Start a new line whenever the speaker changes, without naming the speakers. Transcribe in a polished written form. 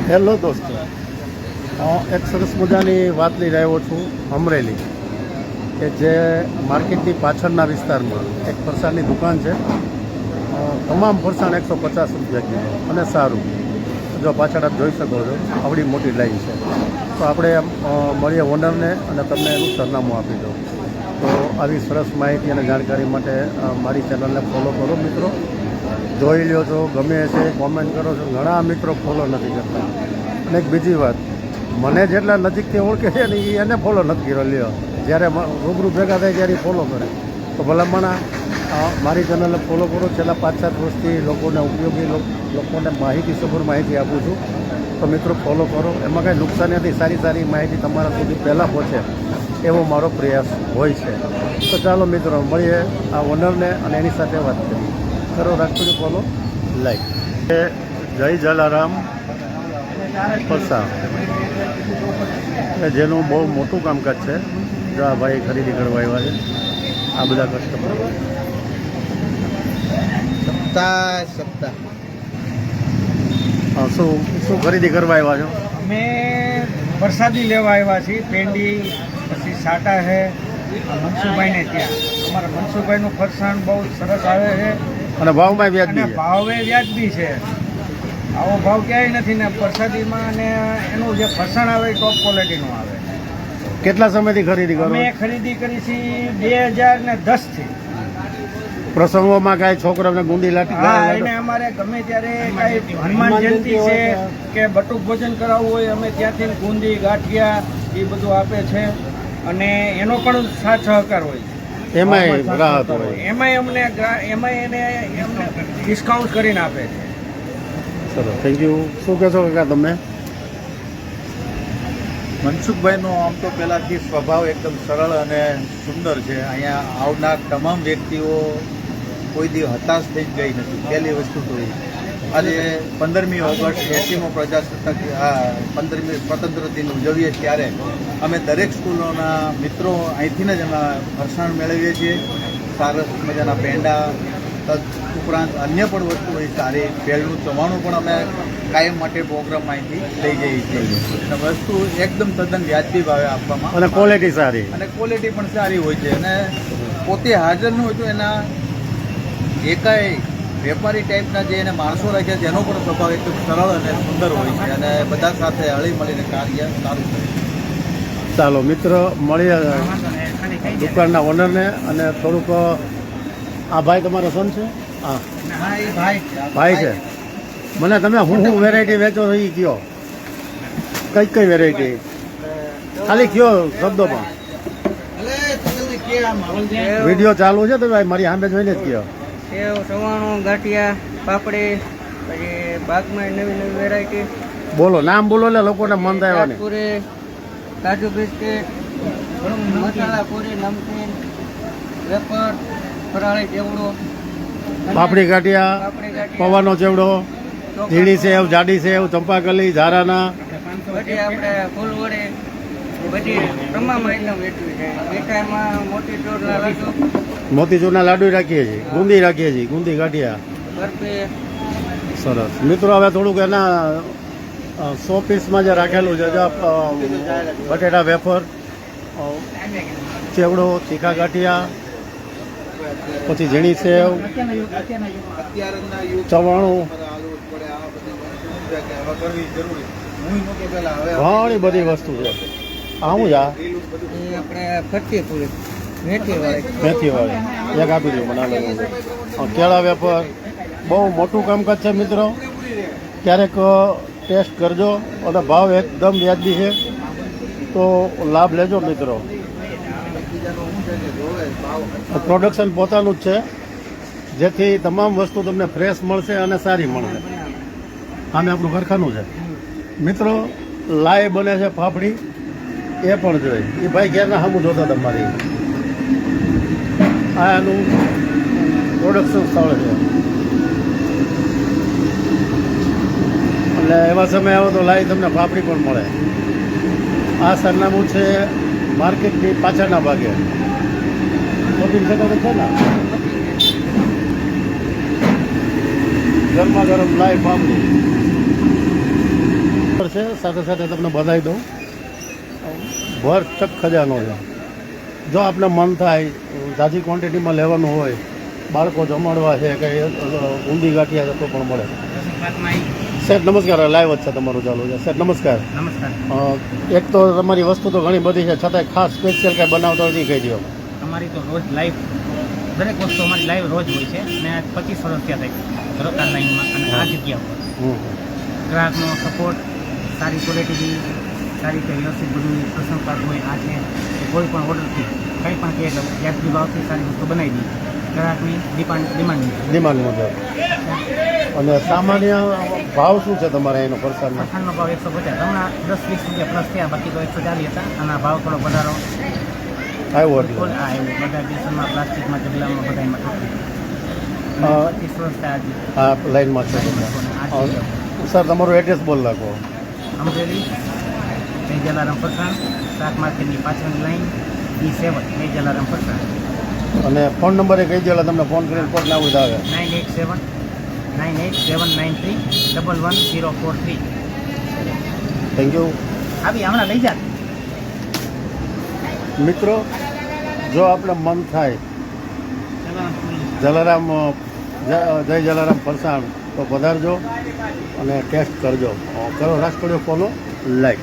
Hello દોસ્તો, એક સરસ મજાની વાત લઈને આવ્યો છું અમરેલી, કે જે માર્કેટની પાછળના વિસ્તારમાં એક ફરસાણની દુકાન છે. તમામ ફરસાણ 150 રૂપિયા કિલો અને સારું. જો પાછળ આપ જોઈ શકો છો, આવડી મોટી લાઈન છે. તો આપણે મળીએ ઓનરને અને તમને એનું સરનામું આપી દઉં. તો આવી સરસ માહિતી અને જાણકારી માટે મારી ચેનલને ફોલો કરો મિત્રો. જોઈ લ્યો છો, ગમે છે કોમેન્ટ કરો છો. ઘણા મિત્રો ફોલો નથી કરતા. અને એક બીજી વાત, મને જેટલા નજીકથી ઓળખે છે ને એને ફોલો નથી કર્યો. લ્યો, જ્યારે રૂબરૂ ભેગા થાય ત્યારે ફોલો કરે. તો ભલામણ મારી ચેનલને ફોલો કરો. છેલ્લા 5-7 વર્ષથી લોકોને ઉપયોગી લોકોને માહિતીસભર માહિતી આપું છું. તો મિત્રો ફોલો કરો. એમાં કાંઈ નુકસાન નથી. સારી સારી માહિતી તમારા સુધી પહેલાં પહોંચે એવો મારો પ્રયાસ હોય છે. તો ચાલો મિત્રો મળીએ આ ઓનરને અને એની સાથે વાત કરીએ. કરો, રાખજો ફોલો, લાઈક. જય જલારામ ફરસાણ, જેનું બહુ મોટું કામકાજ છે. જો આ ભાઈ ખરીદી કરવા આવ્યા છે. આ બધા કસ્ટમર શું ખરીદી કરવા આવ્યા છો?
અમે પ્રસાદી લેવા આવ્યા છીએ. પેંડી, પછી સાટા છે મનસુખભાઈને ત્યાં. અમારા મનસુખભાઈનું ફરસાણ બહુ સરસ આવે છે
અને ભાવમાં વ્યાજબી
અને
છે.
ભાવે વ્યાજબી છે. આવો ભાવ ક્યાંય નથી ને પ્રસાદીમાં. અને એનું જે ફરસાણ આવે એ ટોપ ક્વોલિટીનું આવે.
કેટલા સમયથી ખરીદી કરો?
અમે ખરીદી કરી છે 2010 થી.
પ્રસંગોમાં કાંઈ છોકરાઓને ગુંદી લાટી?
હા, એને અમારે ગમે ત્યારે કાંઈ હનુમાન જયંતિ છે કે બટુક ભોજન કરાવવું હોય, અમે ત્યાંથી ગુંદી, ગાંઠિયા એ બધું આપે છે. અને એનો પણ સાથ સહકાર હોય.
એમાંય રાહત હોય.
એમાંય એને ડિસ્કાઉન્ટ કરીને આપે છે.
સરસ, થેન્ક યુ. શું કહેશો કાકા તમે?
મનસુખભાઈનો આમ તો પહેલાંથી સ્વભાવ એકદમ સરળ અને સુંદર છે. અહીંયા આવનાર તમામ વ્યક્તિઓ કોઈ દી હતાશ થઈ જ ગઈ નથી. પહેલી વસ્તુ તો આજે 15મી ઓગસ્ટ 80મો પ્રજાસત્તાક 15મી સ્વતંત્ર દિન ઉજવીએ ત્યારે અમે દરેક સ્કૂલોના મિત્રો અહીંથી જ અમે ફરસાણ મેળવીએ છીએ. સરસ મજાના પેંડા, ઉપરાંત અન્ય પણ વસ્તુ હોય સારી. ભેળનું ચવાણું પણ અમે કાયમ માટે પ્રોગ્રામ અહીંથી લઈ જઈએ છીએ. અને વસ્તુ એકદમ તદ્દન વ્યાજબી ભાવે આપવામાં
અને ક્વોલિટી સારી.
અને ક્વોલિટી પણ સારી હોય છે. અને પોતે હાજર ન હોય તો એના એકાય વેપારી ટાઈપના જે એને માણસો રાખ્યા છે એનો પણ સ્વભાવ એકદમ સરળ અને સુંદર હોય છે. અને બધા સાથે હળી મળીને કાર્ય સારું કરે છે.
ચાલો મિત્ર, મળીએ દુકાનના ઓનરને. અને થોડુંક આ ભાઈ તમારો સન છે? હા, ભાઈ છે. મને તમે હું વેરાયટી વેચો છો એ કયો, કઈ વેરાયટી? ખાલી કયો શબ્દોમાં. વિડીયો ચાલુ છે તો ભાઈ મારી સામે જોઈને જ કયો.
સેવ, સવાણું, ગાંઠિયા, પાપડી, પછી બાગમાં નવી વેરાયટી.
બોલો, નામ બોલો એટલે લોકોને મન થાય.
પૂરી, કાજુ બિસ્કિટ, મસાલા પૂરી, નમકીન, વેફર, ફરાળી ચેવડો,
પાપડી ગાંઠિયા, પૌવાનો ચેવડો, ઝીણી સેવ, જાડી સેવ, ચંપાકલી, ઝારાના,
પછી આપણે ફૂલવડી, બધી તમામ આઈટમ વેચવી છે. મીઠાઈમાં મોતીચૂરના લાડુ,
મોતીચૂરના લાડુ રાખીએ છીએ, ગુંદી રાખીએ છીએ, ગુંદી ગાંઠિયા,
બરફી.
સરસ. મિત્રો હવે થોડુંક એના 100 પીસમાં જે રાખેલું છે, બટેટા વેફર, ચેવડો, તીખા ગાંઠિયા, પછી ઝીણી સેવ, ચવાણું, ઘણી બધી વસ્તુ છે. આવું જા
એ આપણે ફરતી પૂરી મેથીવાળી
એક આપી દઉં મને. કેળા વેફર, બહુ મોટું કામકાજ છે મિત્રો. ક્યારેક ટેસ્ટ કરજો અને ભાવ એકદમ વ્યાજબી છે. તો લાભ લેજો મિત્રો. પ્રોડક્શન પોતાનું જ છે, જેથી તમામ વસ્તુ તમને ફ્રેશ મળશે અને સારી મળશે. આમે આપણું કારખાનું છે મિત્રો. લાય બને છે ફાફડી, એ પણ જોઈ. એ ભાઈ ક્યારના સામું જોતા તમારી. આ એનું પ્રોડક્શન સ્થળ છે. એટલે એવા સમય આવો તો લાય તમને ફાફડી પણ મળે. આ સરનામું છે માર્કેટની પાછળના ભાગે. શોપિંગ સેન્ટર છે ને, ગરમા ગરમ લાઈવ ફાફડી. છે, સાથે સાથે તમને બધાઈ દઉં, ભરચક ખજાનો છે. જો આપણે મન થાય ઝાઝી ક્વોન્ટિટીમાં લેવાનું હોય, બાળકો જમાડવા છે કે ઊંધી ગાંઠિયા તો પણ મળે. સાહેબ નમસ્કાર, લાઈવ જ છે તમારું ચાલુ છે. સાહેબ નમસ્કાર.
નમસ્કાર.
એક તો તમારી વસ્તુ તો ઘણી બધી છે, છતાંય ખાસ સ્પેશિયલ કાંઈ બનાવતો નથી કહી દો.
અમારી તો રોજ લાઈવ દરેક વસ્તુ અમારી લાઈવ રોજ હોય છે અને 25 વર્ષ થયા થાય રોકાણ લાઈનમાં અને આ જગ્યા પર ગ્રાહકનો સપોર્ટ, સારી ક્વોલિટી, સારી રીતે વ્યવસ્થિત બધું પ્રસંગપાત હોય. આ છે કે કોઈ પણ ઓર્ડરથી કંઈ પણ કહે એટલે વ્યાજબી ભાવથી સારી વસ્તુ બનાવી દઈએ ગ્રાહકની ડિમાન્ડ
મુજબ. અને સામાન્ય ભાવ શું છે તમારે એનો ફરસાણનો?
ફરસાણનો ભાવ 150. હમણાં 10-20 રૂપિયા પ્લસ થયા, બાકી તો 140 હતા અને આ ભાવ થોડો વધારો
આવ્યો
બિલકુલ
એટલે
આ એવું બધા બેસનમાં, પ્લાસ્ટિકમાં, જગલામાં, બધામાં
અ,
25 વર્ષ થયા આજે.
આ લાઈનમાં છે
આ
તમે. સર તમારું એડ્રેસ બોલ નાખો.
અમરેલી જય જલારામ ફરસાણ, શાક માર્કેટની પાછળની લાઈન E7 જય જલારામ ફરસાણ.
અને ફોન નંબર એ કહી દો, એટલે તમને ફોન કરીને કોડ ના આવે.
98798193111043.
Thank you.
આવી હમણાં લઈ જા.
મિત્રો, જો આપણે મન થાય જલારામ જય જલારામ ફરસાણ તો પધારજો અને ટેસ્ટ કરજો. કરો રાષ્ટ્રીય ફોલો લાઈક.